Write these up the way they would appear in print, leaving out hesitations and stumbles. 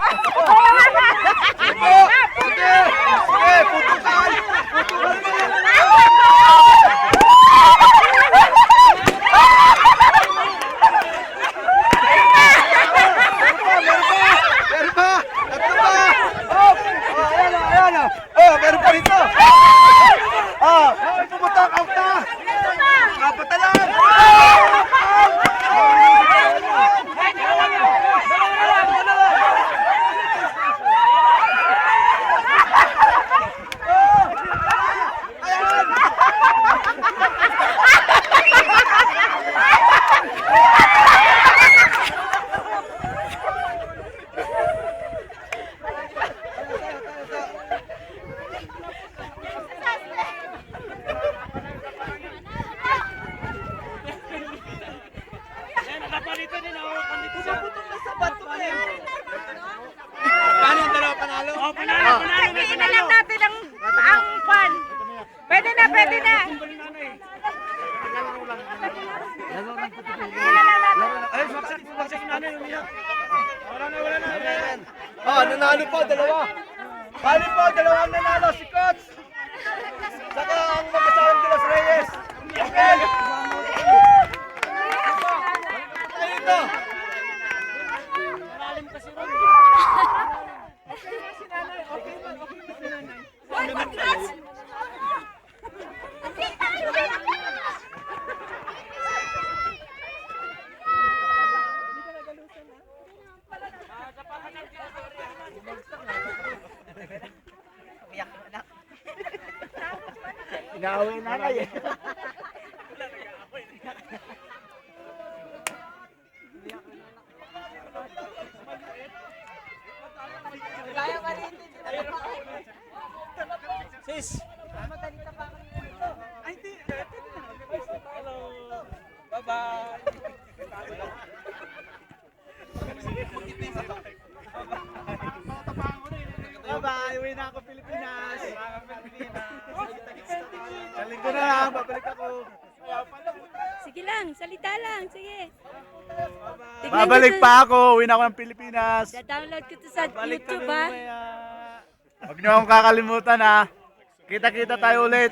Putukan! Putukan mo! Meron pa! Ito pa! Oh! Oh, ayan o, ayan o! Oh, meron pa rito! Oh! Pumunta ang out na! Apat na lang! Napalito din ako. Andito siya. Sa bato eh! Paano yung dalawa panalo? Oh, panalo. Sabihin na lang natin ang pan. Pwede na, pwede na. Ay, baksak yung nanay. Umiyak. Wala na. Oh, nanalo po, dalawa. Bali po, dalawang nanalo, si Coach. Saka ang mag-asawang de los Reyes. Okay. Tayo ito. Hoy, congrats! Inaaway na kayo. Sis. Ay, hindi. Hello. Bye-bye. Bye-bye. Uwi na ako, Pilipinas. Sa linggo na lang. Babalik ako. Sige lang, salita lang, sige. Tignan Babalik nyo to. pa ako. Uwi na ako ng Pilipinas. Da-download ko to sa Balik YouTube, kami ha? mamaya. Huwag niyo akong kakalimutan, ha. Kita-kita tayo ulit.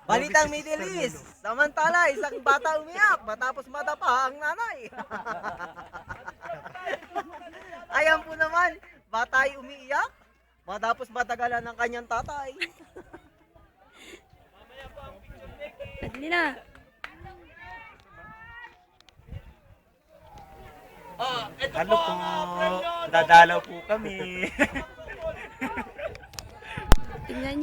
Balitang Middle East. Samantala, isang bata umiyak matapos madapa ang nanay. Ayan po naman, bata ay umiiyak matapos matagalan ng kanyang tatay. Pwede na. Ano po? Dadalaw po kami. Tingnan